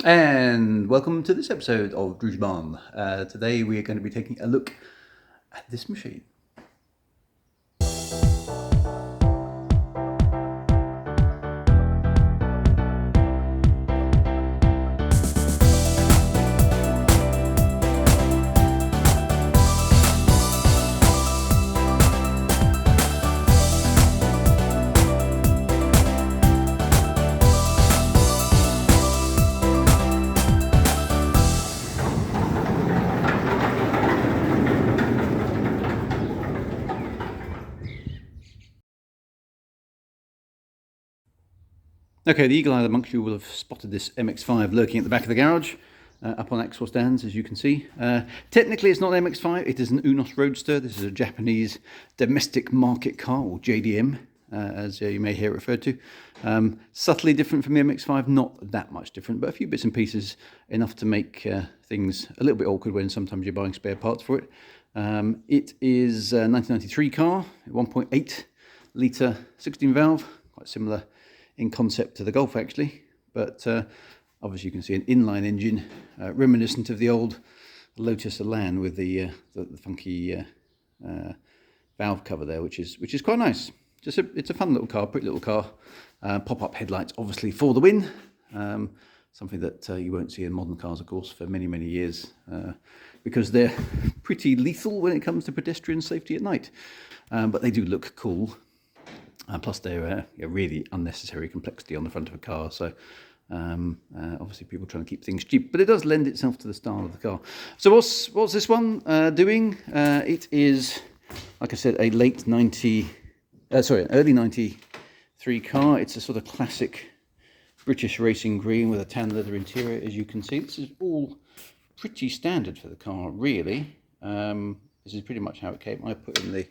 And welcome to this episode of Drujban. Today we are going to be taking a look at this machine. Okay, the eagle-eyed amongst you will have spotted this MX5 lurking at the back of the garage, up on axle stands, as you can see. Technically, it's not an MX5, it is an Eunos Roadster. This is a Japanese domestic market car, or JDM, as you may hear it referred to. Subtly different from the MX5, not that much different, but a few bits and pieces, enough to make things a little bit awkward when sometimes you're buying spare parts for it. It is a 1993 car, 1.8 litre 16 valve, quite similar in concept to the Golf actually, but obviously you can see an inline engine, reminiscent of the old Lotus Elan with the funky valve cover there, which is quite nice. It's a fun little car, pretty little car. Pop-up headlights, obviously for the win. Something that you won't see in modern cars, of course, for many, many years, because they're pretty lethal when it comes to pedestrian safety at night. But they do look cool. Plus, they're a really unnecessary complexity on the front of a car. So, obviously, people trying to keep things cheap, but it does lend itself to the style of the car. So, what's this one doing? It is, like I said, a early '93 car. It's a sort of classic British racing green with a tan leather interior, as you can see. This is all pretty standard for the car, really. This is pretty much how it came. I put in the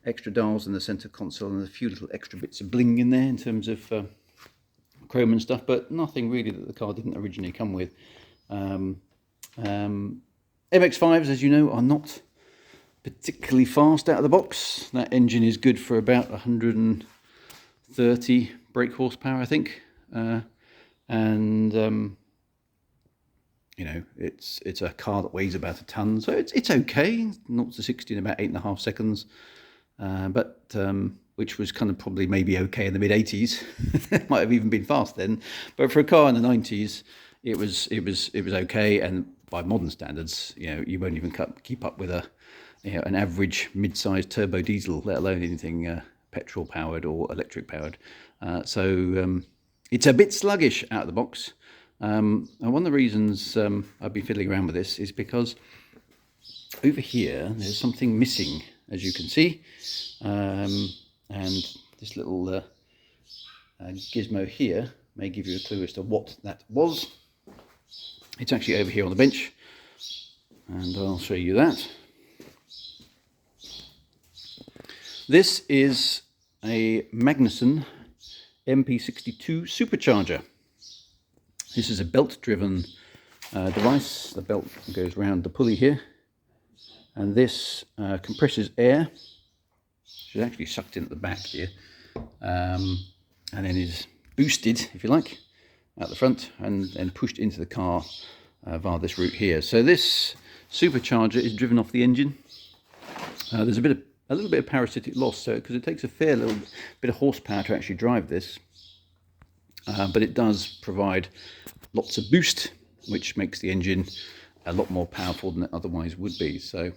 extra dials in the center console and a few little extra bits of bling in there in terms of chrome and stuff, but nothing really that the car didn't originally come with. MX5s, as you know, are not particularly fast out of the box. That engine is good for about 130 brake horsepower, I think, you know, it's a car that weighs about a ton, so it's okay. 0 to 60 in about 8.5 seconds. Which was kind of probably maybe okay in the mid 80s. It might have even been fast then, but for a car in the 90s, it was okay. And by modern standards, you know, you won't even keep up with an average mid-sized turbo diesel, let alone anything petrol powered or electric powered. So it's a bit sluggish out of the box. And one of the reasons I've been fiddling around with this is because over here there's something missing, as you can see, and this little gizmo here may give you a clue as to what that was. It's actually over here on the bench, and I'll show you that. This is a Magnuson MP62 Supercharger. This is a belt-driven device. The belt goes around the pulley here, and this compresses air, which is actually sucked in at the back here, and then is boosted, if you like, at the front, and then pushed into the car via this route here. So this supercharger is driven off the engine. There's a little bit of parasitic loss, because it takes a fair little bit of horsepower to actually drive this, but it does provide lots of boost, which makes the engine a lot more powerful than it otherwise would be. So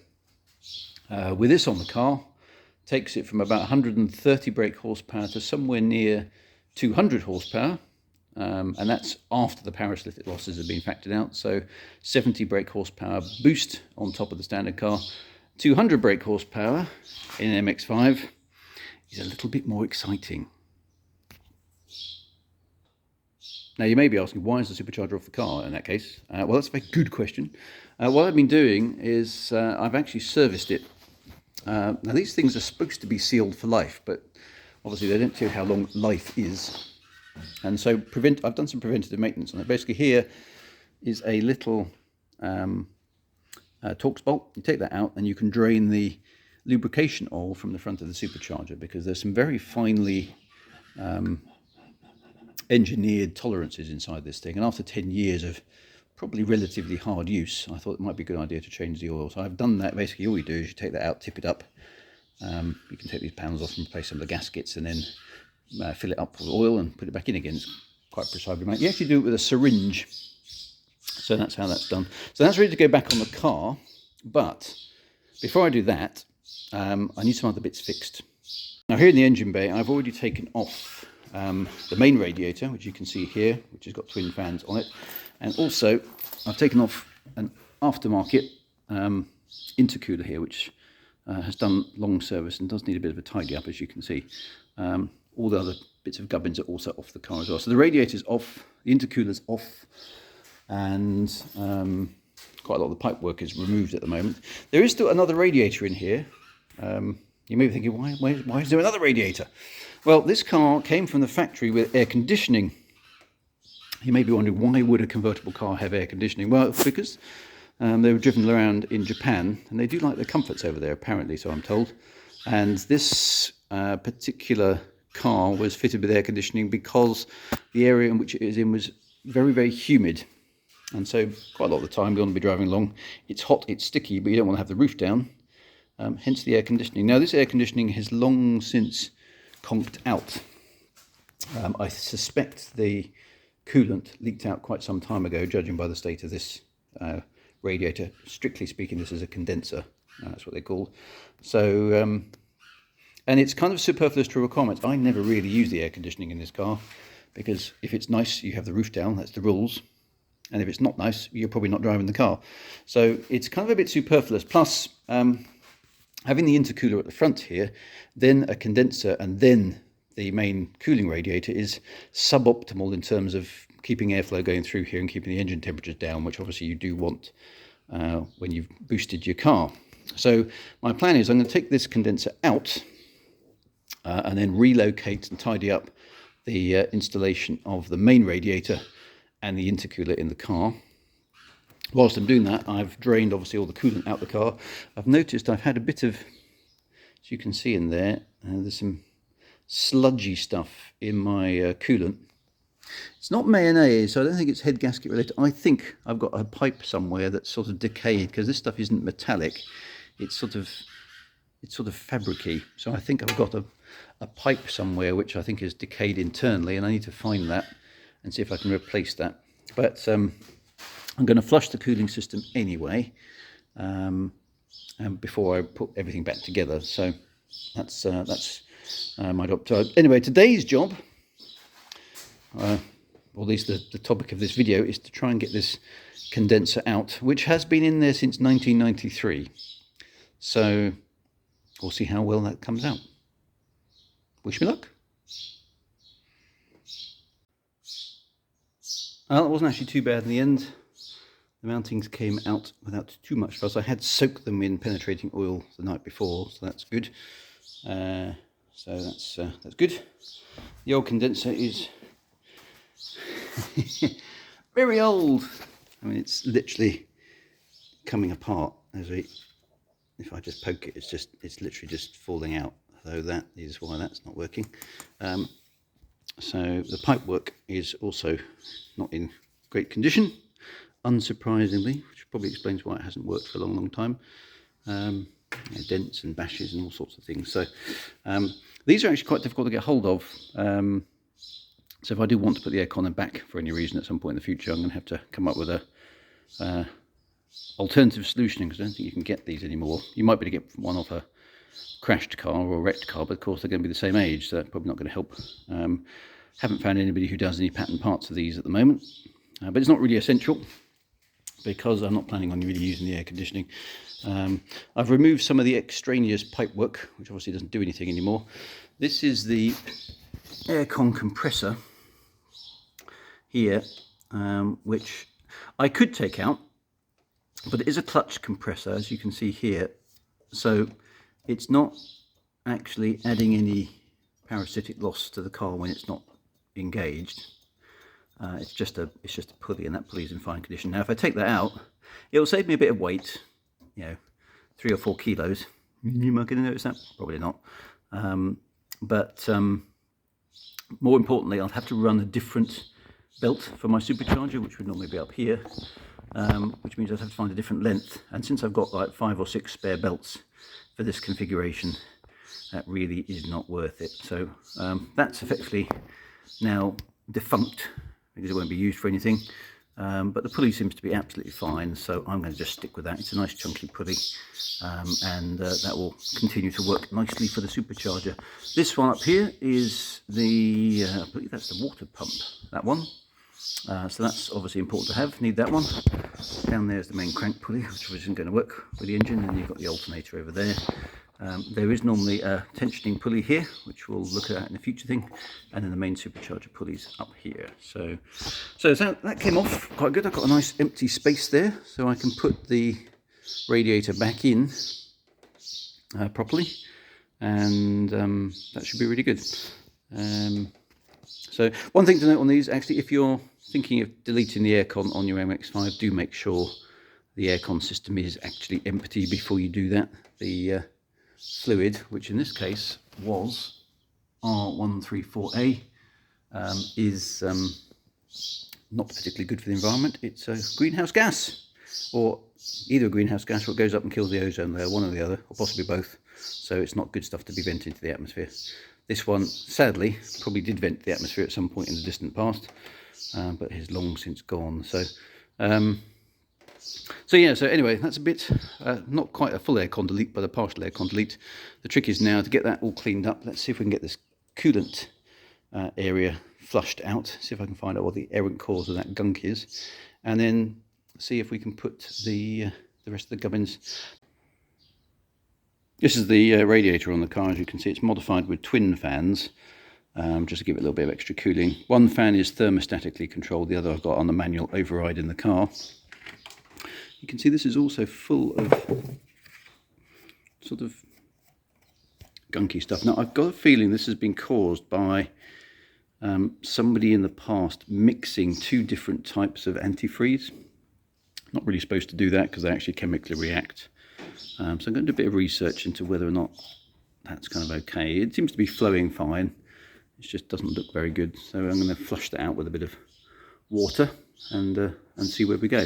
with this on the car, takes it from about 130 brake horsepower to somewhere near 200 horsepower, and that's after the parasitic losses have been factored out. So 70 brake horsepower boost on top of the standard car, 200 brake horsepower in an MX5 is a little bit more exciting. Now, you may be asking, why is the supercharger off the car in that case? Well, that's a very good question. What I've been doing is I've actually serviced it. Now, these things are supposed to be sealed for life, but obviously they don't tell you how long life is. And so I've done some preventative maintenance on it. Basically, here is a little Torx bolt. You take that out and you can drain the lubrication oil from the front of the supercharger, because there's some very finely engineered tolerances inside this thing, and after 10 years of probably relatively hard use, I thought it might be a good idea to change the oil. So I've done that. Basically all you do is you take that out, tip it up. You can take these panels off and replace some of the gaskets, and then fill it up with oil and put it back in again. It's quite precisely made. You actually do it with a syringe. So that's how that's done. So that's ready to go back on the car. But before I do that, I need some other bits fixed. Now here in the engine bay, I've already taken off the main radiator, which you can see here, which has got twin fans on it. And also I've taken off an aftermarket intercooler here, which has done long service and does need a bit of a tidy up, as you can see. All the other bits of gubbins are also off the car as well. So the radiator's off, the intercooler's off, and quite a lot of the pipe work is removed at the moment. There is still another radiator in here. You may be thinking, why is there another radiator? Well, this car came from the factory with air conditioning. You may be wondering, why would a convertible car have air conditioning? Well, because they were driven around in Japan, and they do like the comforts over there, apparently, so I'm told. And this particular car was fitted with air conditioning because the area in which it is in was very, very humid. And so quite a lot of the time, we want to be driving along, it's hot, it's sticky, but you don't want to have the roof down. Hence the air conditioning. Now, this air conditioning has long since conked out. I suspect the coolant leaked out quite some time ago, judging by the state of this radiator. Strictly speaking, this is a condenser. That's what they're called. So, and it's kind of superfluous to requirements. I never really use the air conditioning in this car, because if it's nice, you have the roof down. That's the rules. And if it's not nice, you're probably not driving the car. So it's kind of a bit superfluous. Plus, having the intercooler at the front here, then a condenser, and then the main cooling radiator is suboptimal in terms of keeping airflow going through here and keeping the engine temperatures down, which obviously you do want when you've boosted your car. So my plan is I'm going to take this condenser out and then relocate and tidy up the installation of the main radiator and the intercooler in the car. Whilst I'm doing that, I've drained obviously all the coolant out the car. I've noticed I've had a bit of, as you can see in there, there's some sludgy stuff in my coolant. It's not mayonnaise, so I don't think it's head gasket related. I think I've got a pipe somewhere that's sort of decayed, because this stuff isn't metallic. It's sort of fabricy. So I think I've got a pipe somewhere which I think is decayed internally, and I need to find that and see if I can replace that. But I'm going to flush the cooling system anyway, and before I put everything back together. So that's my job. So anyway, today's job, or at least the topic of this video, is to try and get this condenser out, which has been in there since 1993. So we'll see how well that comes out. Wish me luck. Well, it wasn't actually too bad in the end. The mountings came out without too much fuss. I had soaked them in penetrating oil the night before, so that's good. So that's good. The old condenser is very old. I mean, it's literally coming apart if I just poke it, it's literally just falling out. So that is why that's not working. So the pipe work is also not in great condition, unsurprisingly, which probably explains why it hasn't worked for a long time. Dents and bashes and all sorts of things. So these are actually quite difficult to get hold of. So if I do want to put the aircon back for any reason at some point in the future, I'm going to have to come up with a alternative solution, because I don't think you can get these anymore. You might be able to get one off a crashed car or a wrecked car, but of course they're going to be the same age, so that's probably not going to help. Haven't found anybody who does any pattern parts of these at the moment, but it's not really essential, because I'm not planning on really using the air conditioning. I've removed some of the extraneous pipe work, which obviously doesn't do anything anymore. This is the aircon compressor here, which I could take out, but it is a clutch compressor, as you can see here, so it's not actually adding any parasitic loss to the car when it's not engaged. It's just a pulley, and that pulley is in fine condition. Now if I take that out, it will save me a bit of weight, 3 or 4 kilos. You might get to notice that, probably not. But More importantly, I'll have to run a different belt for my supercharger, which would normally be up here, which means I'd have to find a different length. And since I've got like 5 or 6 spare belts for this configuration, that really is not worth it. So that's effectively now defunct because it won't be used for anything. But the pulley seems to be absolutely fine, so I'm going to just stick with that. It's a nice chunky pulley, and that will continue to work nicely for the supercharger. This one up here is the, I believe that's the water pump, that one. So that's obviously important to have, need that one. Down there is the main crank pulley, which isn't going to work with the engine, and you've got the alternator over there. There is normally a tensioning pulley here, which we'll look at in a future thing, and then the main supercharger pulleys up here. So that came off quite good. I've got a nice empty space there, so I can put the radiator back in properly, and that should be really good. So one thing to note on these, actually, if you're thinking of deleting the aircon on your MX5, do make sure the aircon system is actually empty before you do that. The fluid, which in this case was R134A, is not particularly good for the environment. It's a greenhouse gas, or either a greenhouse gas or it goes up and kills the ozone layer, one or the other, or possibly both. So it's not good stuff to be vented into the atmosphere. This one, sadly, probably did vent the atmosphere at some point in the distant past, but is long since gone. So yeah, so anyway, that's a bit, not quite a full aircon delete, but a partial aircon delete. The trick is now to get that all cleaned up. Let's see if we can get this coolant area flushed out, see if I can find out what the errant cause of that gunk is, and then see if we can put the rest of the gubbins. This is the radiator on the car. As you can see, it's modified with twin fans, just to give it a little bit of extra cooling. One fan is thermostatically controlled, the other I've got on the manual override in the car. You can see this is also full of sort of gunky stuff. Now, I've got a feeling this has been caused by somebody in the past mixing 2 different types of antifreeze. Not really supposed to do that because they actually chemically react. So I'm going to do a bit of research into whether or not that's kind of okay. It seems to be flowing fine. It just doesn't look very good. So I'm going to flush that out with a bit of water and see where we go.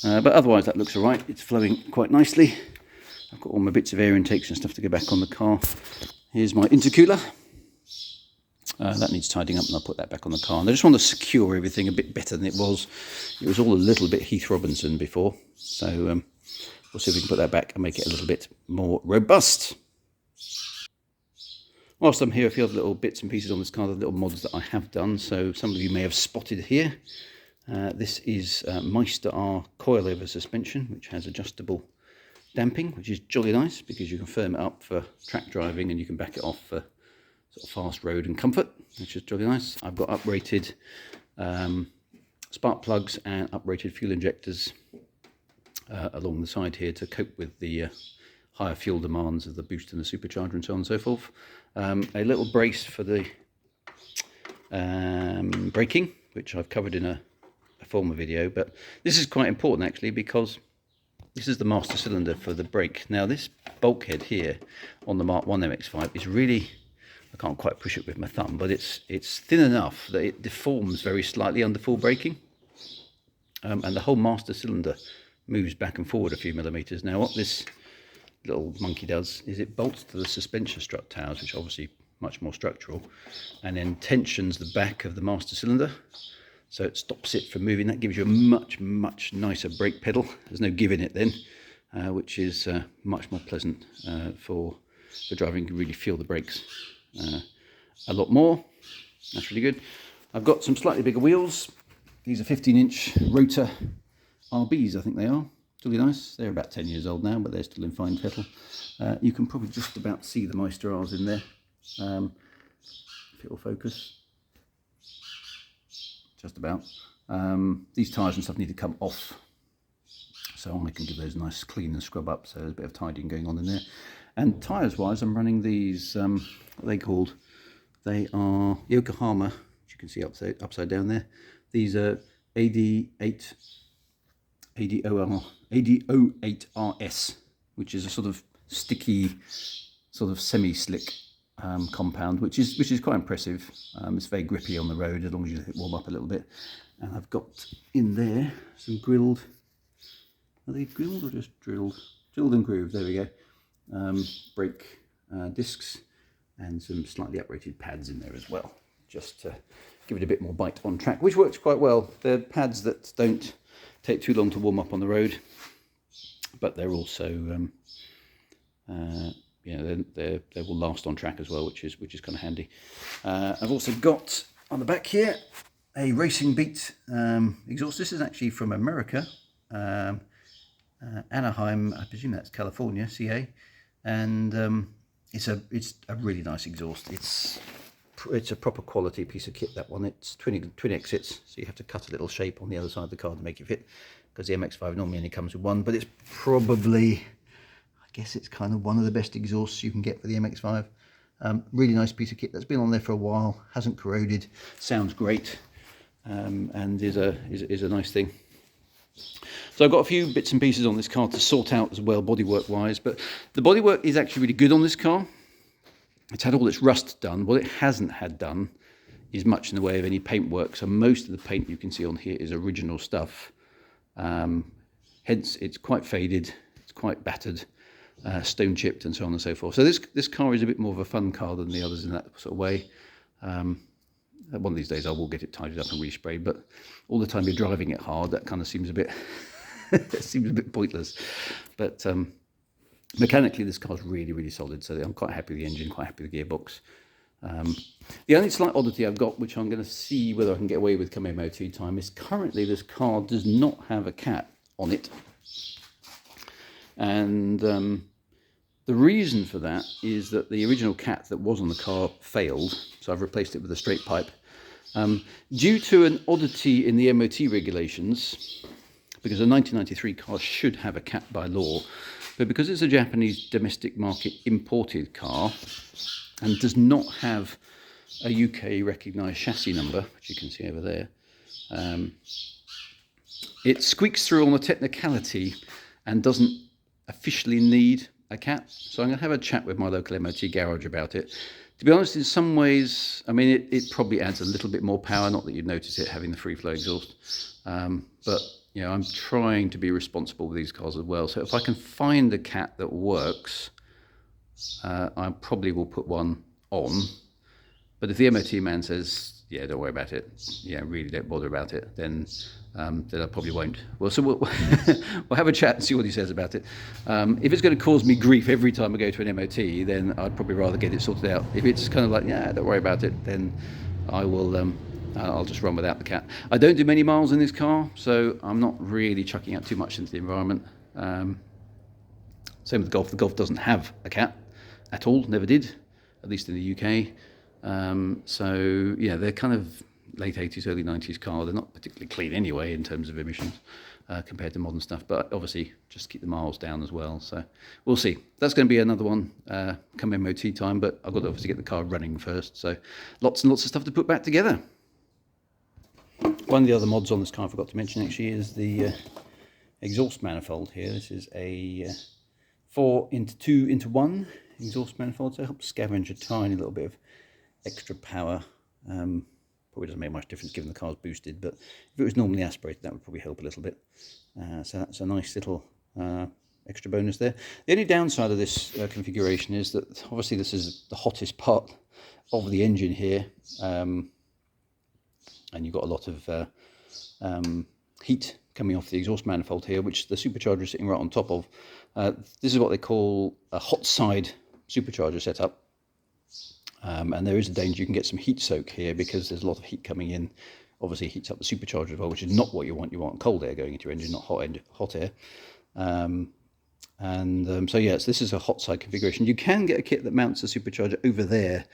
But otherwise that looks alright. It's flowing quite nicely. I've got all my bits of air intakes and stuff to go back on the car. Here's my intercooler. That needs tidying up, and I'll put that back on the car. And I just want to secure everything a bit better than it was. It was all a little bit Heath Robinson before. So we'll see if we can put that back and make it a little bit more robust. Whilst I'm here, a few other little bits and pieces on this car, the little mods that I have done. So some of you may have spotted here. This is Meister R coilover suspension, which has adjustable damping, which is jolly nice because you can firm it up for track driving and you can back it off for sort of fast road and comfort, which is jolly nice. I've got uprated spark plugs and uprated fuel injectors along the side here to cope with the higher fuel demands of the boost and the supercharger and so on and so forth. A little brace for the braking, which I've covered in a former video, but this is quite important actually because this is the master cylinder for the brake. Now this bulkhead here on the Mark 1 MX5 is really, I can't quite push it with my thumb, but it's thin enough that it deforms very slightly under full braking, and the whole master cylinder moves back and forward a few millimeters. Now what this little monkey does is it bolts to the suspension strut towers, which are obviously much more structural, and then tensions the back of the master cylinder, so it stops it from moving. That gives you a much nicer brake pedal. There's no give in it then, which is much more pleasant for driving. You can really feel the brakes a lot more. That's really good. I've got some slightly bigger wheels. These are 15-inch rotor RBs, I think they are. Really nice. They're about 10 years old now, but they're still in fine fettle. You can probably just about see the Meister R's in there. If it will focus. Just about. These tyres and stuff need to come off, so I can give those a nice clean and scrub up, so there's a bit of tidying going on in there. And tyres wise, I'm running these, what are they called? They are Yokohama, which you can see upside down there. These are AD08RS, which is a sort of sticky, sort of semi-slick compound, which is quite impressive. It's very grippy on the road as long as you let it warm up a little bit. And I've got in there some grilled. Are they grilled or just drilled? Drilled and grooved. There we go. Brake discs and some slightly uprated pads in there as well, just to give it a bit more bite on track, which works quite well. They're pads that don't take too long to warm up on the road, but they're also they will last on track as well, which is kind of handy. I've also got on the back here a Racing Beat exhaust. This is actually from America, Anaheim, I presume that's California, CA, and it's a really nice exhaust. It's a proper quality piece of kit, that one. It's twin exits, so you have to cut a little shape on the other side of the car to make it fit, because the MX5 normally only comes with one, but it's probably, I guess it's kind of one of the best exhausts you can get for the MX5. Really nice piece of kit that's been on there for a while, hasn't corroded, sounds great, and is a nice thing. So I've got a few bits and pieces on this car to sort out as well, bodywork wise, but the bodywork is actually really good on this car. It's had all its rust done. What it hasn't had done is much in the way of any paint work, so most of the paint you can see on here is original stuff. Hence it's quite faded, it's quite battered, stone chipped and so on and so forth. So this car is a bit more of a fun car than the others in that sort of way. One of these days I will get it tidied up and resprayed, but all the time you're driving it hard, that kind of seems a bit seems a bit pointless. But mechanically this car's really, really solid, so I'm quite happy with the engine, quite happy with the gearbox. The only slight oddity I've got, which I'm going to see whether I can get away with come MOT time, is currently this car does not have a cat on it. And the reason for that is that the original cat that was on the car failed, so I've replaced it with a straight pipe. Due to an oddity in the MOT regulations, because a 1993 car should have a cat by law, but because it's a Japanese domestic market imported car and does not have a UK recognised chassis number, which you can see over there, it squeaks through on the technicality and doesn't officially need a cat. So I'm going to have a chat with my local MOT garage about it. To be honest, in some ways, I mean, it probably adds a little bit more power, not that you'd notice it having the free flow exhaust, but you know, I'm trying to be responsible with these cars as well. So if I can find a cat that works, I probably will put one on. But if the MOT man says, yeah, don't worry about it, yeah, really don't bother about it, then I probably won't. Well, so we'll have a chat and see what he says about it. If it's going to cause me grief every time I go to an MOT, then I'd probably rather get it sorted out. If it's kind of like, yeah, don't worry about it, then I will. I'll just run without the cat. I don't do many miles in this car, so I'm not really chucking out too much into the environment. Same with the Golf. The Golf doesn't have a cat at all, never did, at least in the UK. So yeah, they're kind of late 80s, early 90s car. They're not particularly clean anyway in terms of emissions compared to modern stuff, but obviously just keep the miles down as well. So we'll see. That's going to be another one come MOT time, but I've got to obviously get the car running first. So lots and lots of stuff to put back together. One of the other mods on this car I forgot to mention actually is the exhaust manifold here. This is a 4x2x1 exhaust manifold, so it helps scavenge a tiny little bit of extra power. Probably doesn't make much difference given the car's boosted, but if it was normally aspirated, that would probably help a little bit. So that's a nice little extra bonus there. The only downside of this configuration is that obviously this is the hottest part of the engine here, and you've got a lot of heat coming off the exhaust manifold here, which the supercharger is sitting right on top of. This is what they call a hot side supercharger setup. And there is a danger you can get some heat soak here because there's a lot of heat coming in. Obviously it heats up the supercharger as well, which is not what you want. You want cold air going into your engine, not hot air. So yes, this is a hot side configuration. You can get a kit that mounts the supercharger over there,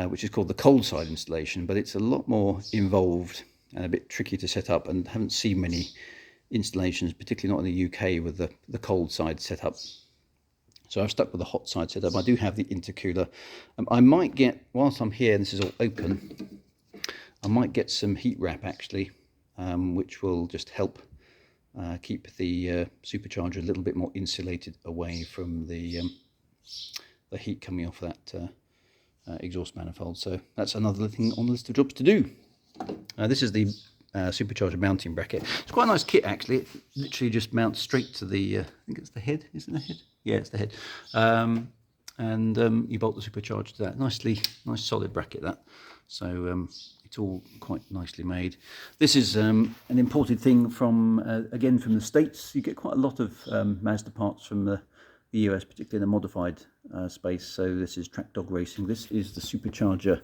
which is called the cold side installation, but it's a lot more involved and a bit tricky to set up, and haven't seen many installations, particularly not in the UK, with the cold side setup. So I've stuck with the hot side setup. I do have the intercooler. I might get, whilst I'm here and this is all open, I might get some heat wrap actually, which will just help keep the supercharger a little bit more insulated away from the heat coming off that exhaust manifold. So that's another thing on the list of jobs to do. This is the Supercharger mounting bracket. It's quite a nice kit actually. It literally just mounts straight to the, I think it's the head, isn't it the head? Yeah, it's the head. You bolt the Supercharger to that. Nice solid bracket that. So it's all quite nicely made. This is an imported thing from, again, from the States. You get quite a lot of Mazda parts from the US, particularly in the modified space. So this is Track Dog Racing. This is the Supercharger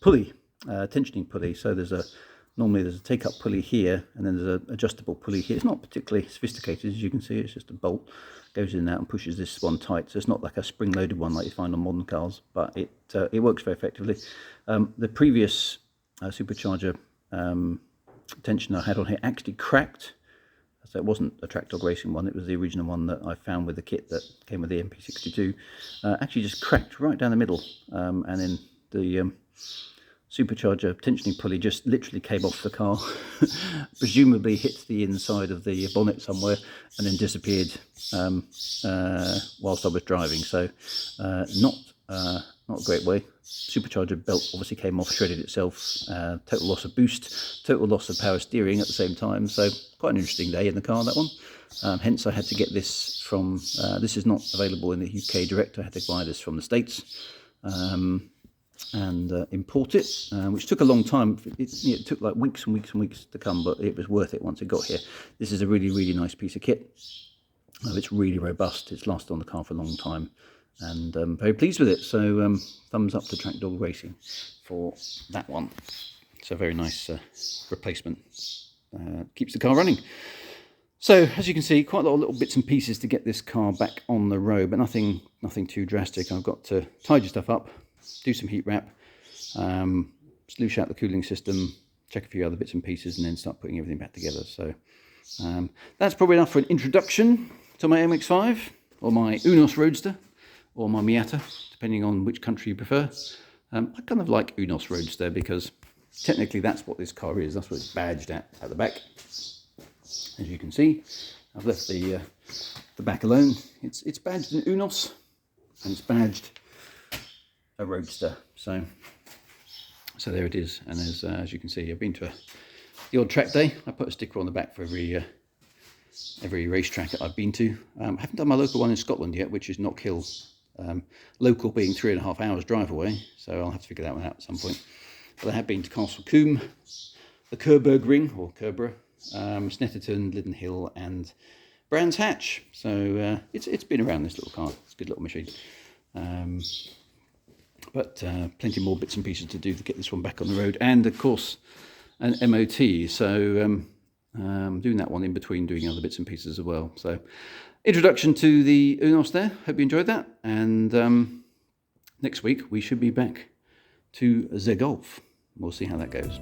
pulley, tensioning pulley. So normally there's a take-up pulley here, and then there's an adjustable pulley here. It's not particularly sophisticated, as you can see. It's just a bolt, goes in and out and pushes this one tight. So it's not like a spring-loaded one like you find on modern cars, but it works very effectively. The previous Supercharger tensioner I had on here actually cracked. So it wasn't a Track Dog Racing one, it was the original one that I found with the kit that came with the MP62. Actually just cracked right down the middle, and then the Supercharger tensioning pulley just literally came off the car, presumably hit the inside of the bonnet somewhere, and then disappeared whilst I was driving. So not a great way. Supercharger belt obviously came off, shredded itself, total loss of boost, total loss of power steering at the same time. So quite an interesting day in the car, that one. Hence I had to get this from, this is not available in the UK direct, I had to buy this from the States. And import it, which took a long time. It took like weeks and weeks and weeks to come, but it was worth it once it got here. This is a really nice piece of kit. It's really robust. It's lasted on the car for a long time, and I'm very pleased with it. So thumbs up to Track Dog Racing for that one. It's a very nice replacement. Keeps the car running. So as you can see, quite a lot of little bits and pieces to get this car back on the road, but nothing too drastic. I've got to tidy stuff up, do some heat wrap, sluice out the cooling system, check a few other bits and pieces, and then start putting everything back together. So that's probably enough for an introduction to my MX5, or my Eunos Roadster, or my Miata, depending on which country you prefer. I kind of like Eunos Roadster because technically that's what this car is. That's what it's badged at the back. As you can see, I've left the back alone. It's badged in Eunos, and it's badged a Roadster. So there it is. And as you can see, I've been to the odd track day. I put a sticker on the back for every racetrack that I've been to. I haven't done my local one in Scotland yet, which is Knockhill. Local being 3.5 hours drive away, so I'll have to figure that one out at some point. But I have been to Castle Combe, the Kerberg Ring, or Kerborough, Snetterton, Lydden Hill, and Brands Hatch. So it's been around, this little car. It's a good little machine. But plenty more bits and pieces to do to get this one back on the road, and of course an MOT. So doing that one in between doing other bits and pieces as well. So introduction to the Eunos there. Hope you enjoyed that. And next week we should be back to the Golf. We'll see how that goes.